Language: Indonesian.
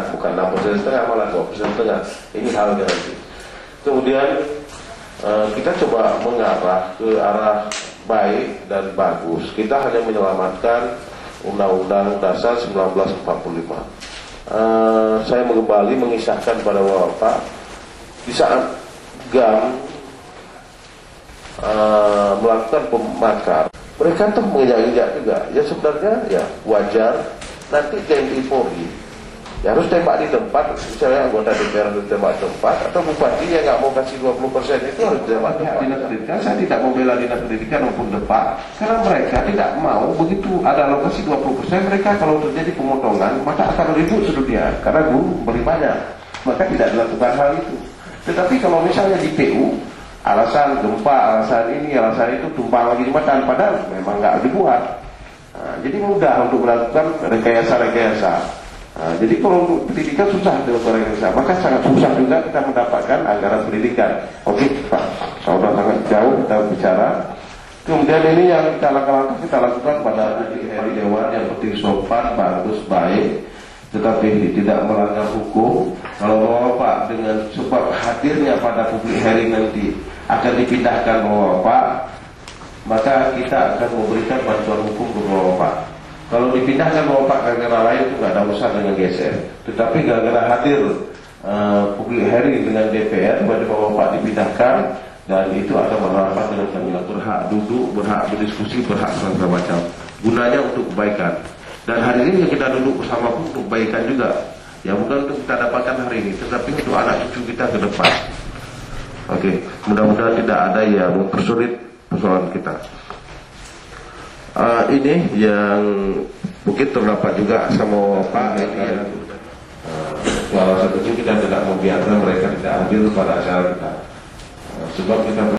bukan 6,5%, malah 2,5%. Ini hal garansi. Kemudian kita coba mengarah ke arah baik dan bagus. Kita hanya menyelamatkan Undang-Undang Dasar 1945. Saya kembali mengisahkan pada Bapak, di saat GAM melakukan pemakar, mereka tuh menginjak-injak juga. Ya sebenarnya ya wajar. Nanti TNI Polri ya harus tembak di tempat, misalnya anggota DPR harus tembak di tempat, atau bupati yang nggak mau kasih 20% itu harus tembak di tempat. Dinas pendidikan, saya tidak membela dinas pendidikan maupun depan, karena mereka tidak mau begitu ada alokasi 20%, mereka kalau terjadi pemotongan maka akan ribut sedunia, karena guru beri banyak, maka tidak dilakukan hal itu. Tetapi kalau misalnya di PU, alasan gempa, alasan ini, alasan itu, tumpang lagi jembatan, padahal memang nggak dibuat. Jadi mudah untuk melakukan rekayasa-rekayasa. Jadi kalau untuk pendidikan susah dilakukan rekayasa, maka sangat susah juga kita mendapatkan anggaran pendidikan. Oke, Pak, sudah sangat jauh kita bicara. Kemudian ini yang kita lakukan pada hari Dewan, yang penting sopan, bagus, baik, tetapi tidak melanggar hukum. Kalau Bapak dengan sebab hadirnya pada public hearing nanti akan dipindahkan Bapak, maka kita akan memberikan bantuan hukum kepada Bapak. Kalau dipindahkan Bapak gara-gara lain itu nggak ada urusan dengan geser. Tetapi gara-gara hadir public hearing dengan DPR, tiba-tiba Bapak dipindahkan, dan itu akan berhadapan dengan kami, berhak duduk, berhak berdiskusi, berhak segala macam. Gunanya untuk kebaikan. Dan hari ini kita duduk bersama pun untuk kebaikan juga. Ya bukan untuk kita dapatkan hari ini, tetapi untuk anak cucu kita ke depan. Oke, mudah-mudahan tidak ada yang mempersulit persoalan kita. Ini yang mungkin terdapat juga sama Pak ini, salah satunya kita tidak membiarkan mereka tidak hadir pada acara kita, sebab kita